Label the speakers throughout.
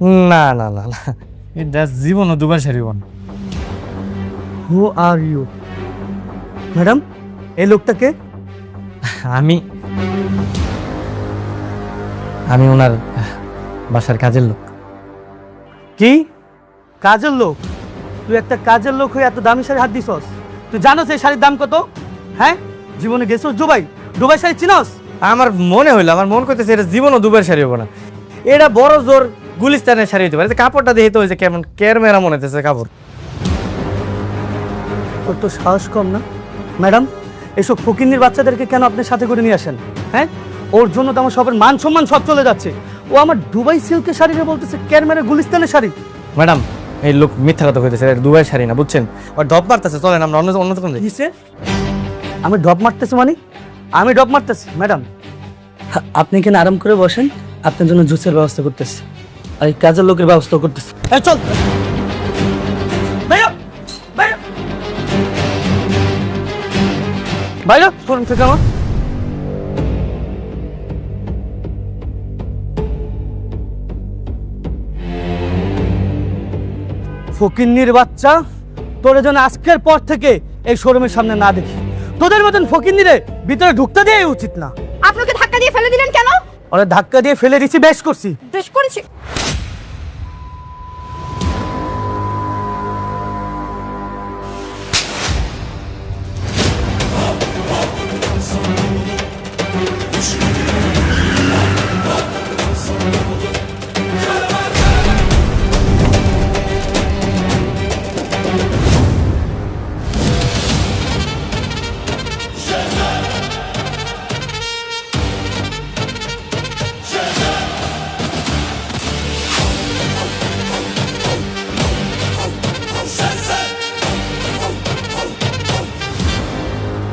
Speaker 1: না না না না,
Speaker 2: এটা জীবনও দুবার সারিব না।
Speaker 1: হু আর ইউ? ম্যাডাম, এই লোকটাকে?
Speaker 2: আমি আমি ওনার বাসার কাজের লোক।
Speaker 1: কি কাজের লোক? তুই একটা কাজের লোক হয়ে এত দামি শাড়ি হাত দিছস? তুই জানোস এই শাড়ির দাম কত? হ্যাঁ, জীবনে গেছস দুবাই? দুবাই শাড়ি চিনস?
Speaker 2: আমার মনে হইলো, আমার মন করতেছে এটা জীবনও দুবার শাড়ি হবো না। এটা বড় জোর গুলিস্তানের শাড়ি হইতে পারে। কাপড়টা দেখে তো হয়েছে কেমন কেরমেরা মনে হইতেছে কাপড়।
Speaker 1: তোর তো সাহস কম না? ম্যাডাম, এসব ফকিন্নির বাচ্চাদেরকে কেন আপনার সাথে করে নিয়ে আসেন? হ্যাঁ, ওর জন্য তো আমার সবার মান সম্মান সব চলে যাচ্ছে। ও আমার দুবাই সিল্কের শাড়িটা বলতেছে ক্যারমেরা গুলিস্তানের শাড়ি।
Speaker 2: ম্যাডাম, এই লোক মিথ্যা কথা কইতেছে, এটা দুবাই শাড়ি না, বুঝছেন? আর ধপ মারতেছে, চলেন আমরা অন্য দোকান যাই।
Speaker 1: কিসে? আমি ডব মারতেছি মানে? আমি ডব মারতেছি? ম্যাডাম, আপনি এখানে আরাম করে বসেন, আপনার জন্য জুসের ব্যবস্থা করতেছি, আর এই কাজের লোকের ব্যবস্থা করতেছি। এই চল বাইরে শোরুম থেকে আমার। ফকিন্নির বাচ্চা, তোরে যেন আজকের পর থেকে এই শোরুমের সামনে না দেখি। তোদের মতন ফকিন্নিরে ভিতরে ঢুকতে দেওয়াই উচিত না।
Speaker 3: আপনাকে ধাক্কা দিয়ে ফেলে দিলেন কেন?
Speaker 1: ওরা ধাক্কা দিয়ে ফেলে দিছি, বেশ করছি।
Speaker 3: বেশ করেছি।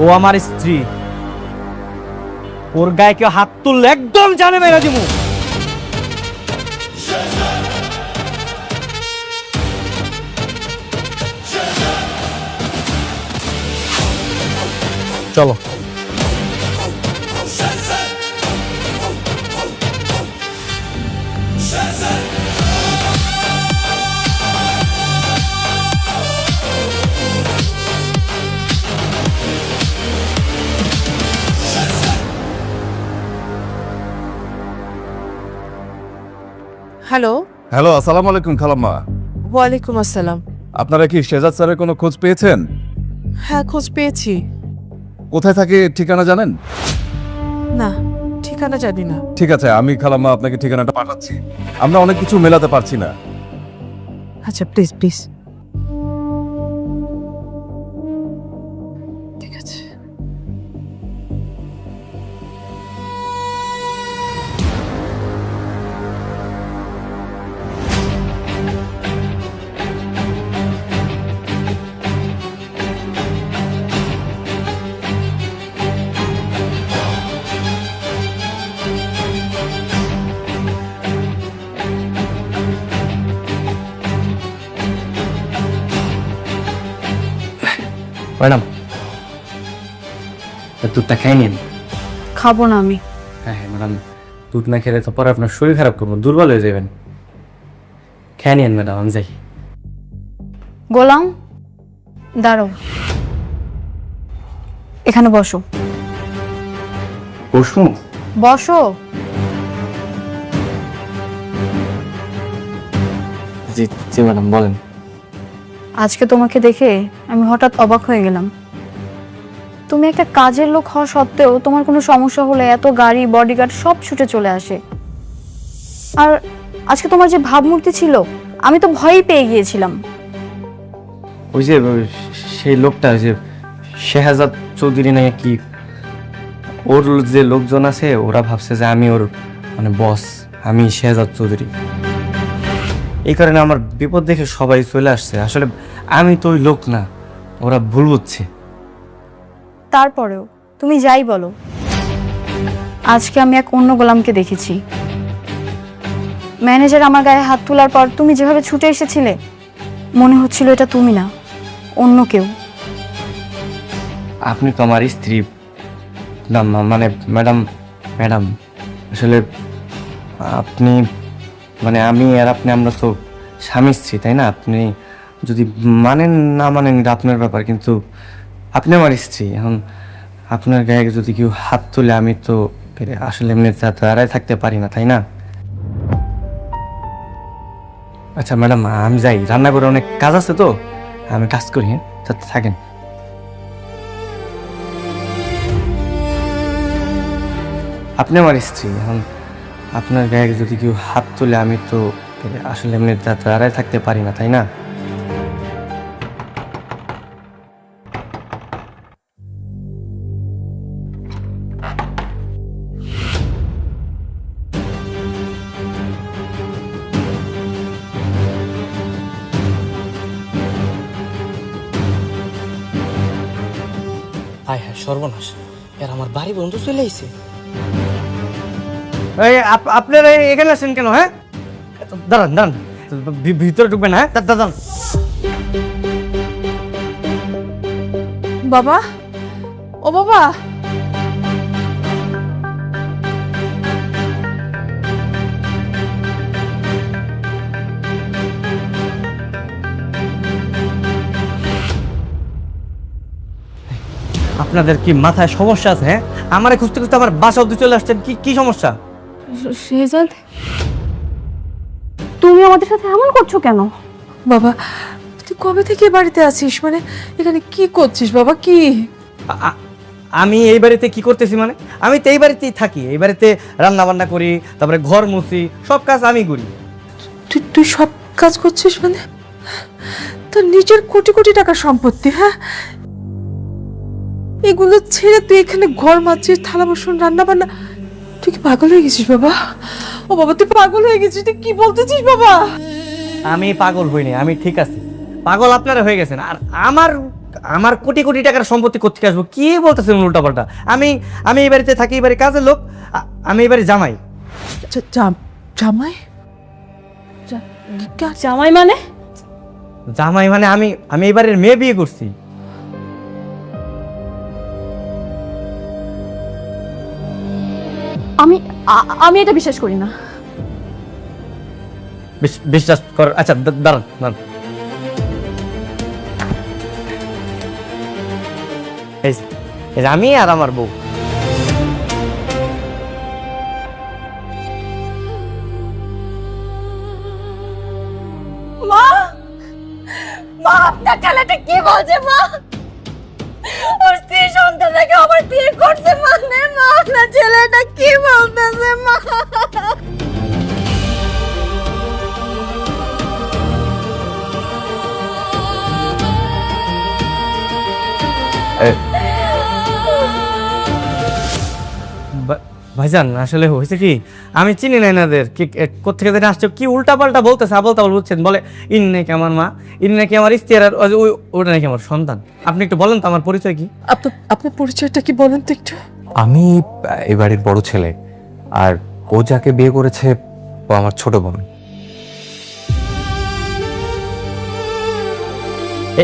Speaker 2: ও আমার স্ত্রী, ওর গায়ে কেউ হাত তুললে একদম জানে মেরা দিমু। চলো।
Speaker 4: হ্যালো।
Speaker 5: হ্যালো, আসসালামু আলাইকুম খালাম্মা।
Speaker 4: ওয়ালাইকুম আসসালাম।
Speaker 5: আপনারা কি শেজাদ স্যারের কোনো খোঁজ পেয়েছেন?
Speaker 4: হ্যাঁ, খোঁজ পেয়েছি।
Speaker 5: কোথায় থাকে ঠিকানা জানেন?
Speaker 4: না, ঠিকানা জানি না।
Speaker 5: ঠিক আছে, আমি খালাম্মা আপনাকে ঠিকানাটা পাঠাচ্ছি। আমরা অনেক কিছু মেলাতে পারছি না।
Speaker 4: আচ্ছা, প্লিজ প্লিজ। ঠিক আছে।
Speaker 2: ম্যাডাম, দুধটা খাই নিন।
Speaker 3: খাবো না আমি।
Speaker 2: হ্যাঁ হ্যাঁ ম্যাডাম, দুধ না খেলে তো পরে আপনার শরীর খারাপ করবো, দুর্বল হয়ে যাবেন। খেয়ে নিন ম্যাডাম, আমি যাই।
Speaker 3: গোলাম, দাঁড়াও, এখানে বসো।
Speaker 2: বসু?
Speaker 3: বসো।
Speaker 2: জি জি ম্যাডাম, বলেন।
Speaker 3: আজকে তোমাকে দেখে আমি হঠাৎ অবাক হয়ে গেলাম। তুমি একটা কাজের লোক হওয়া সত্ত্বেও তোমার কোনো সমস্যা হলে এত গাড়ি, বডিগার্ড সব ছুটে চলে আসে। আর আজকে তোমার যে ভাবমূর্তি ছিল, আমি তো ভয়ই পেয়ে গিয়েছিলাম।
Speaker 2: ওই যে সেই লোকটা, ওই যে শেহাজাদ চৌধুরী নাকি কি, ওর যে লোকজন আছে ওরা ভাবছে যে আমি ওর মানে বস, আমি শেহাজাদ চৌধুরী। এই কারণে আমার বিপদ দেখে সবাই চলে আসছে। আসলে আমি তো ওই লোক না, ওরা ভুল বুঝছে।
Speaker 3: তারপরেও তুমি যাই বলো, আজকে আমি এক অন্য গোলামকে দেখেছি। ম্যানেজার আমার গায়ে হাত তোলার পর তুমি যেভাবে ছুটে এসেছিলে, মনে হচ্ছিল এটা তুমি না, অন্য কেউ।
Speaker 2: আপনি তো আমার স্ত্রী না, মানে ম্যাডাম, ম্যাডাম আসলে আপনি মানে আমি আর আপনি আমরা তো স্বামী স্ত্রী, তাই না? আপনি যদি মানেন না মানেন এটা আপনার ব্যাপার, কিন্তু আপনি আমার স্ত্রী। এখন আপনার গায়ে যদি কেউ হাত তুলে আমি তো আসলে এমনি দাঁড়ায় থাকতে পারি না, তাই না? আচ্ছা ম্যাডাম, আমি যাই, রান্না করে অনেক কাজ আছে তো, আমি কাজ করি। হ্যাঁ, থাকেন। আপনি আমার স্ত্রী, এখন আপনার গায়ে যদি কেউ হাত তুলে আমি তো আসলে এমনি দাঁড়ায় থাকতে পারি না, তাই না?
Speaker 1: হায় হায় সর্বনাশ, এর আমার বাড়ি বন্ধু চলে আইছে। আপনারা এখানে আছেন কেন? হ্যাঁ, দাঁড়ান দাঁড়ান, ভিতরে ঢুকবেন। হ্যাঁ, দাঁড়ান।
Speaker 4: বাবা, ও বাবা,
Speaker 1: আপনাদের কি মাথায় সমস্যা আছে? হ্যাঁ, আমারে খুঁজতে খুঁজতে আমার বাসা অব্দি চলে আসছেন, কি কি সমস্যা?
Speaker 3: শেহজাদ, তুমি আমাদের সাথে এমন করছো কেন?
Speaker 4: বাবা, তুই কবে থেকে এ বাড়িতে আছিস? মানে এখানে কি করছিস বাবা? কি
Speaker 1: আমি এই বাড়িতে কি করতেছি? মানে আমি তো এই বাড়িতেই থাকি, এই বাড়িতে রান্না বান্না করি, তারপরে ঘর মুছি, সব কাজ আমি করি।
Speaker 4: তুই তুই সব কাজ করছিস? মানে তোর নিজের কোটি কোটি টাকার সম্পত্তি, হ্যাঁ, এগুলো ছেড়ে তুই এখানে ঘর মারছিস, থালা বাসন রান্না বান্না। তুই কি পাগল হয়ে গেছিস বাবা? ও বাবা, তুই পাগল হয়ে গেছিস? তুই কি বলতেছিস বাবা?
Speaker 1: আমি পাগল হইনি, আমি ঠিক আছি। পাগল আপনারা হয়ে গেছেন। আর আমার আমার কোটি কোটি টাকার সম্পত্তি কোথেকে আসবো? কি বলতেছেন উল্টাপাল্টা? আমি আমি এই বাড়িতে থাকি, এই বাড়ির কাজের লোক, আমি এই বাড়ির জামাই।
Speaker 4: জামাই?
Speaker 3: জামাই মানে?
Speaker 1: জামাই মানে আমি আমি এই বাড়ির মেয়ে বিয়ে করছি।
Speaker 3: আমি এটা বিশ্বাস করি না।
Speaker 1: বিশ্বাস কর। আচ্ছা দাঁড়ান দাঁড়ান, এই যে আমি আর আমার বউ।
Speaker 3: মা, মা, আপনার ছেলেটা কি বলছে? মা, ওর স্ত্রী সন্তানটাকে আবার বিয়ে করছে মানে? মা, আপনার ছেলেটা কি বলতেছে? মা,
Speaker 1: ভাইজান আসলে হয়েছে কি, আমি চিনি না এনাদের কি কোথেকে যেন আসছে, কি উল্টাপাল্টা বলতেছে, আবল তাবল বলছেন। বলে ইনি নাকি আমার মা, ইনি নাকি আমার স্ত্রী, আর ওটা নাকি আমার সন্তান। আপনি একটু বলেন তো আমার পরিচয় কি?
Speaker 4: আপনার পরিচয়টা কি বলেন তো একটু?
Speaker 5: আমি এই বাড়ির বড় ছেলে, আর ও যাকে বিয়ে করেছে ও আমার ছোট বোন।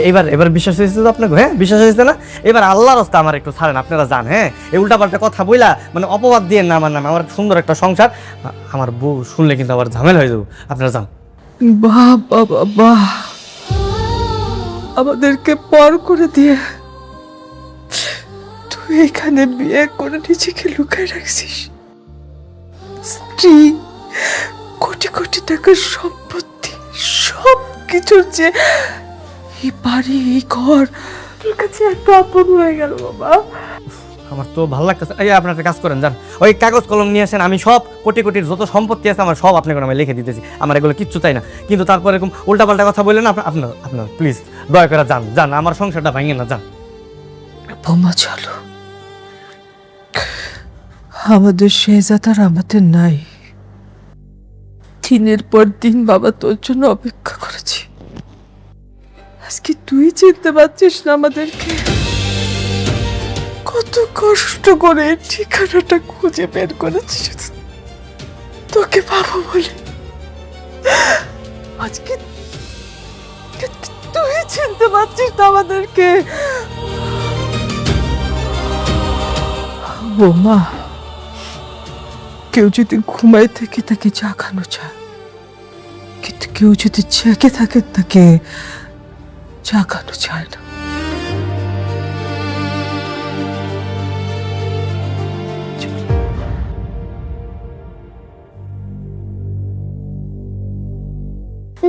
Speaker 1: এবার এবার বিশ্বাস হয়েছে তো আপনাকে? হ্যাঁ, বিশ্বাস হয়েছে না? এবার আল্লাহর রাস্তা আমার একটু ছাড়েন, আপনারা যান। হ্যাঁ, এই উল্টাপাল্টা কথা বইলা মানে অপবাদ দিয়ে না আমার নামে, আমার সুন্দর একটা সংসার, আমার বউ শুনলে কিন্তু আবার ঝামেলা হয়ে যাবো। আপনারা যান।
Speaker 4: বাহ বাহ বাহ, আমাদেরকে পর করে দিয়ে তুই এখানে বিয়ে করে নিজেকে লুকায় রাখছিস। স্ত্রী, কোটি কোটি টাকার সম্পত্তি, সব কিছুর যে এই বাড়ি, এই ঘর তোর কাছে এত আপন হয়ে গেল বাবা।
Speaker 1: আমার তো ভালো লাগতেছে। এই আপনার একটা কাজ করেন, যান, ওই কাগজ কলম নিয়ে আসেন, আমি সব কোটি কোটির যত সম্পত্তি আছে আমার সব আপনাকে আমি লিখে দিতেছি। আমার এগুলো কিচ্ছু চাই না, কিন্তু তারপর এরকম উল্টাপাল্টা কথা বললেন আপনার আপনার প্লিজ দয়া করে যান, যান, আমার সংসারটা ভাঙিয়ে না, যান।
Speaker 4: বোমা, চলো, আমাদের শেহজাদ আর আমাদের নাই। দিনের পর দিন বাবা তোর জন্য অপেক্ষা করেছি। আজকে তুই চিনতে পারছিস না আমাদেরকে? কত কষ্ট করে ঠিকানাটা খুঁজে বের করেছি তোকে পাবো বলে। আজকে তুই চিনতে পারছিস না আমাদেরকে? বোমা, কেউ যদি ঘুমায় থেকে তাকে জাগানো চায়, কেউ যদি জেগে থাকে তাকে জাগানো যায় না।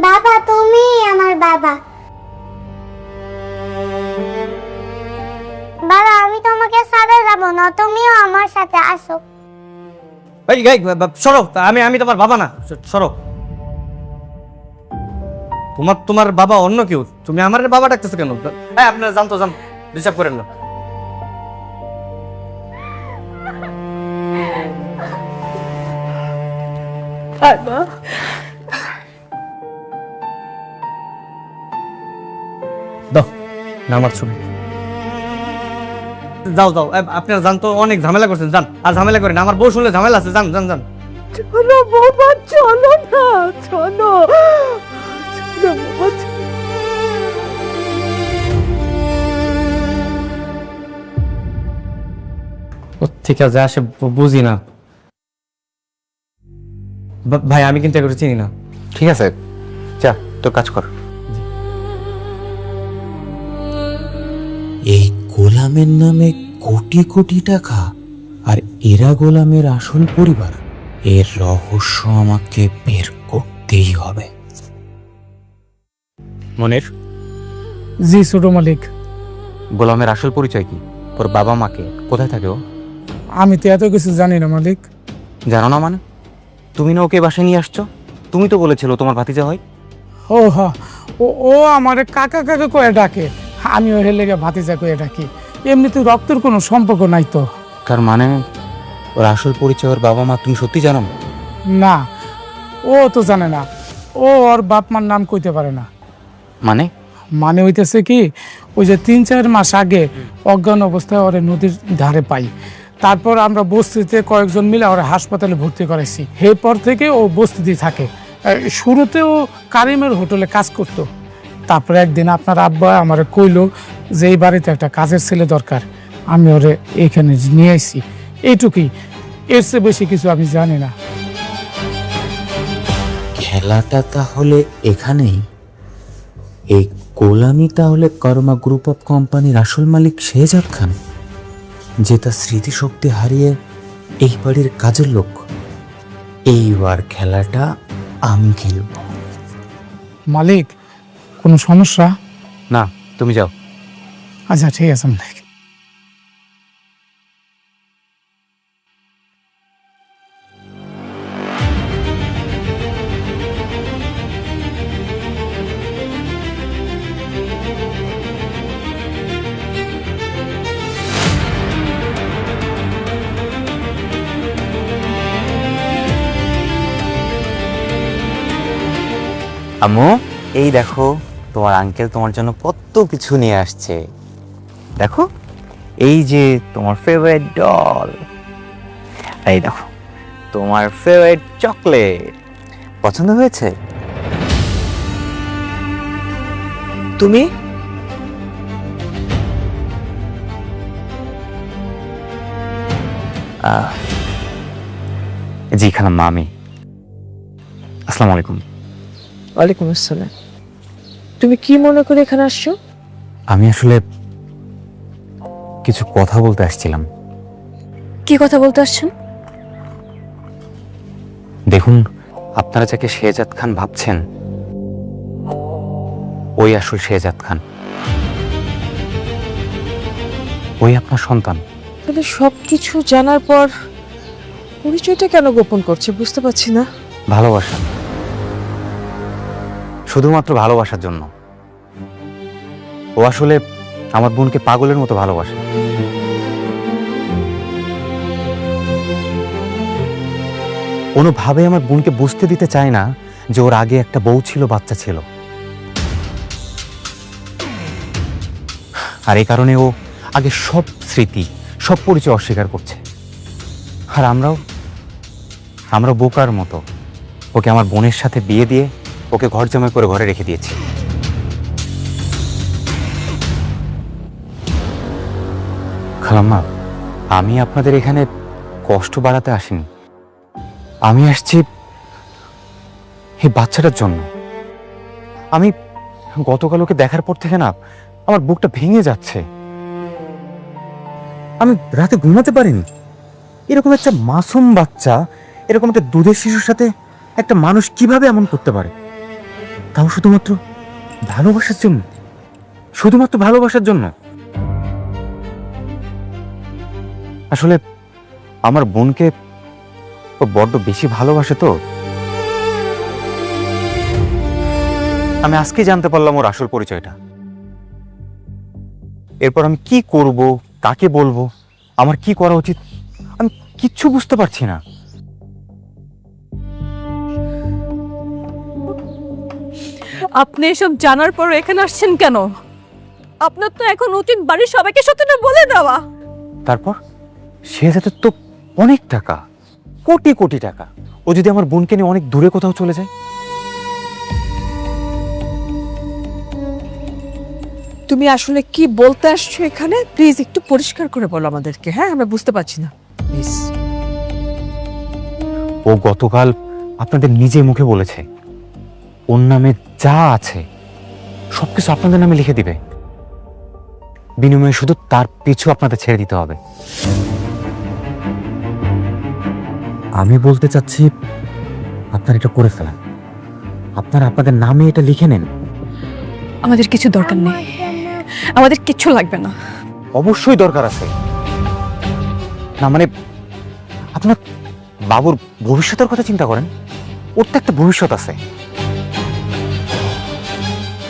Speaker 6: বাবা, তুমি আমার বাবা। বাবা, আমি তোমাকে ছাড়া যাব না, তুমিও আমার সাথে আসো।
Speaker 1: এই সরো, আমি তোমার বাবা না, সরো। তোমার বাবা অন্য কেউ, তুমি আমার বাবা ডাকতেছো কেন? হ্যাঁ, আপনারা যান, ডিস্টার্ব করেন না। দাও না আমার ছবি। যাও আপনারা যান তো, অনেক ঝামেলা করছেন, যান। আর ঝামেলা করেন, আমার বউ শুনলে ঝামেলা আছে, যান।
Speaker 4: চলো বাবা, চলো না, চলো বাবা।
Speaker 2: ঠিক আছে, আসে বুঝি না ভাই, আমি কিন্তু এগুলো চিনি না।
Speaker 5: ঠিক আছে, যা তোর কাজ কর।
Speaker 7: এই গোলামের নামে কোটি কোটি টাকা, আর এরা গোলামের আসল পরিবার। এর রহস্য আমাকে বের করতেই হবে।
Speaker 5: মনির,
Speaker 8: জি ছোট মালিক।
Speaker 5: গোলামের আসল পরিচয় কি? ওর বাবা মাকে, কোথায় থাকে ও?
Speaker 8: আমি তো এত কিছু জানি না মালিক।
Speaker 5: জানো না মানে? তুমি না ওকে বাসায় নিয়ে আসছো? তুমি তো বলেছিল তোমার ভাতিজা হয়।
Speaker 8: ও হা, ও আমার কাকা কাকা কয়ে ডাকে, আমি ওর লেগে ভাতিজা কয়ে ডাকি। এমনিতে রক্তের কোনো সম্পর্ক নাই তো।
Speaker 5: তার মানে ওর আসল পরিচয় ওর বাবা মা তুমি সত্যি জানো?
Speaker 8: না, ও তো জানে না। ও ওর বাপ মার নাম কইতে পারে না।
Speaker 5: মানে
Speaker 8: হইতেছে কি, ওই যে 3-4 মাস আগে অজ্ঞান অবস্থায় ওরে নদীর ধারে পাই। তারপর আমরা বস্তিতে কয়েকজন মিলে ওরা হাসপাতালে ভর্তি করেছি। এরপর থেকে ও বস্তিতেই থাকে। শুরুতে ও কারিমের হোটেলে কাজ করত। তারপরে একদিন আপনার আব্বা আমার কইলো যে এই বাড়িতে একটা কাজের ছেলে দরকার, আমি ওরে এখানে নিয়ে আইছি। এইটুকুই, এর চেয়ে বেশি কিছু আমি জানি না।
Speaker 7: খেলাটা তাহলে এখানেই। এই গোলামি তাহলে কর্মা গ্রুপ অফ কোম্পানির আসল মালিক শেহজাদ খান, যে তার স্মৃতিশক্তি হারিয়ে এই বাড়ির কাজের লোক। এইবার খেলাটা আমি খেলব।
Speaker 8: মালিক, কোনো সমস্যা?
Speaker 5: না, তুমি যাও।
Speaker 8: আচ্ছা ঠিক আছে মালিক।
Speaker 5: আম্মু, এই দেখো তোমার আঙ্কেল তোমার জন্য কত কিছু নিয়ে আসছে। দেখো, এই যে তোমার ফেভারিট ডল, এই দেখো তোমার ফেভারিট চকলেট। পছন্দ হয়েছে?
Speaker 4: তুমি
Speaker 5: জি খালাম্মা, আমি। আসসালামু আলাইকুম।
Speaker 4: ওয়ালাইকুম আসসালাম। তুমি কি মনে করে এখানে আসছো?
Speaker 5: আমি আসলে কিছু কথা বলতে আসছিলাম।
Speaker 3: কি কথা বলতে আসছেন?
Speaker 5: দেখুন, আপনারা যাকে শেহজাদ খান ভাবছেন, ওই আসল শেহজাদ খান। ওই আপনার সন্তান।
Speaker 4: তাহলে সবকিছু জানার পর পরিচয়টা কেন গোপন করছে বুঝতে পারছি না।
Speaker 5: ভালোবাসা, শুধুমাত্র ভালোবাসার জন্য। ও আসলে আমার বোনকে পাগলের মতো ভালোবাসে। কোনোভাবে আমার বোনকে বুঝতে দিতে চায় না যে ওর আগে একটা বউ ছিল, বাচ্চা ছিল। আর এই কারণে ও আগে সব স্মৃতি, সব পরিচয় অস্বীকার করছে। আর আমরা বোকার মতো ওকে আমার বোনের সাথে বিয়ে দিয়ে ওকে ঘর জামাই করে ঘরে রেখে দিয়েছি। খালাম্মা, আমি আপনাদের এখানে কষ্ট বাড়াতে আসিনি। আমি আসছি এই বাচ্চাটার জন্য।
Speaker 7: আমি গতকাল ওকে দেখার পর থেকে না আমার বুকটা ভেঙে যাচ্ছে। আমি রাতে ঘুমাতে পারিনি। এরকম একটা মাসুম বাচ্চা, এরকম একটা দুধের শিশুর সাথে একটা মানুষ কিভাবে এমন করতে পারে, তাও শুধুমাত্র ভালোবাসার জন্য, শুধুমাত্র ভালোবাসার জন্য। আসলে আমার বোনকে ও বড্ড বেশি ভালোবাসে তো। আমি আজকে জানতে পারলাম ওর আসল পরিচয়টা। এরপর আমি কি করব, কাকে বলবো, আমার কি করা উচিত, আমি কিচ্ছু বুঝতে পারছি না।
Speaker 4: আপনি এসব জানার পর এখানে আসছেন কেন? আপনার তো এখন উচিত বাড়ির সবাইকে সত্যটা বলে দেওয়া।
Speaker 7: তারপর শেহজাদের তো অনেক টাকা, কোটি কোটি টাকা। ও যদি আমার বোনকে নিয়ে অনেক দূরে কোথাও চলে যায়?
Speaker 4: তুমি আসলে কি বলতে আসছো এখানে? প্লিজ একটু পরিষ্কার করে বলো আমাদেরকে। হ্যাঁ, আমরা বুঝতে পারছি না, প্লিজ।
Speaker 7: ও গতকাল আপনাদের নিজে মুখে বলেছে ওর নামে যা আছে সবকিছু আপনাদের নামে লিখে দিবে, বিনিময়ে শুধু তার পিছু আপনাদের ছেড়ে দিতে হবে। আমি বলতে চাচ্ছি আপনারা এটা করে ফেলেন, আপনারা আপনাদের নামে এটা লিখে নেন।
Speaker 4: আমাদের কিছু দরকার নেই, আমাদের কিচ্ছু লাগবে না।
Speaker 7: অবশ্যই দরকার আছে। না মানে আপনার বাবুর ভবিষ্যতের কথা চিন্তা করেন। ওর তো একটা ভবিষ্যৎ আছে।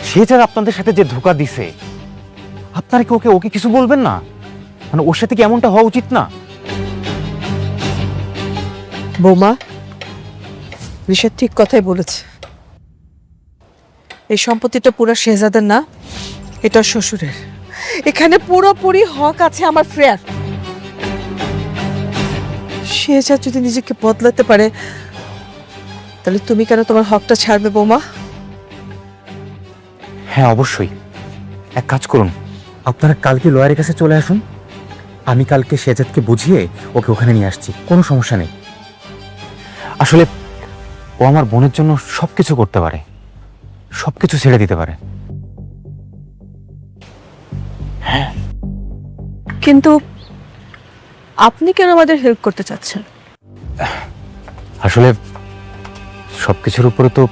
Speaker 7: সে যারা আপনাদের সাথে যে ধোঁকা দিছে, আপনারা কি ওকে ওকে কিছু বলবেন না? মানে ওর সাথে কি এমনটা হওয়া উচিত না?
Speaker 4: বৌমা, ঋষাদ ঠিক কথাই বলেছে। এই সম্পত্তিটা পুরো শেহজাদের না, এটা শ্বশুরের। এখানে পুরোপুরি হক আছে আমার ফ্রেয়ার। শেহজাদ যদি নিজেকে বদলাতে পারে, তাহলে তুমি কেন তোমার হকটা ছাড়বে বৌমা?
Speaker 7: হ্যাঁ অবশ্যই। এক কাজ করুন, আপনারা কালকে লয়ারের কাছে চলে আসুন। আমি কালকে শেহজাদকে বুঝিয়ে ওকে ওখানে নিয়ে আসছি, কোনো সমস্যা নেই। আসলে ও আমার বোনের জন্য সবকিছু করতে পারে, সবকিছু ছেড়ে দিতে পারে।
Speaker 4: কিন্তু আপনি কেন আমাদের হেল্প করতে চাচ্ছেন?
Speaker 7: আসলে সবকিছুর উপরে তো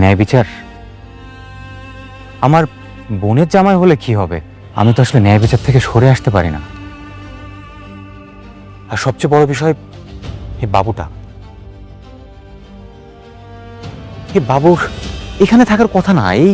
Speaker 7: ন্যায় বিচার। আমার বোনের জামাই হলে কি হবে, আমি তো আসলে ন্যায় বিচার থেকে সরে আসতে পারি না। আর সবচেয়ে বড় বিষয় এই বাবুটা, এই বাবুর এখানে থাকার কথা না। এই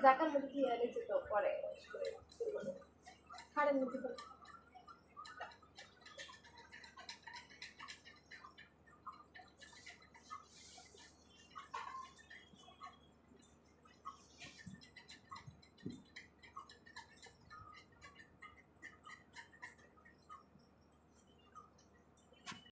Speaker 9: জাকার মধ্যে কি এনেছে তো পরে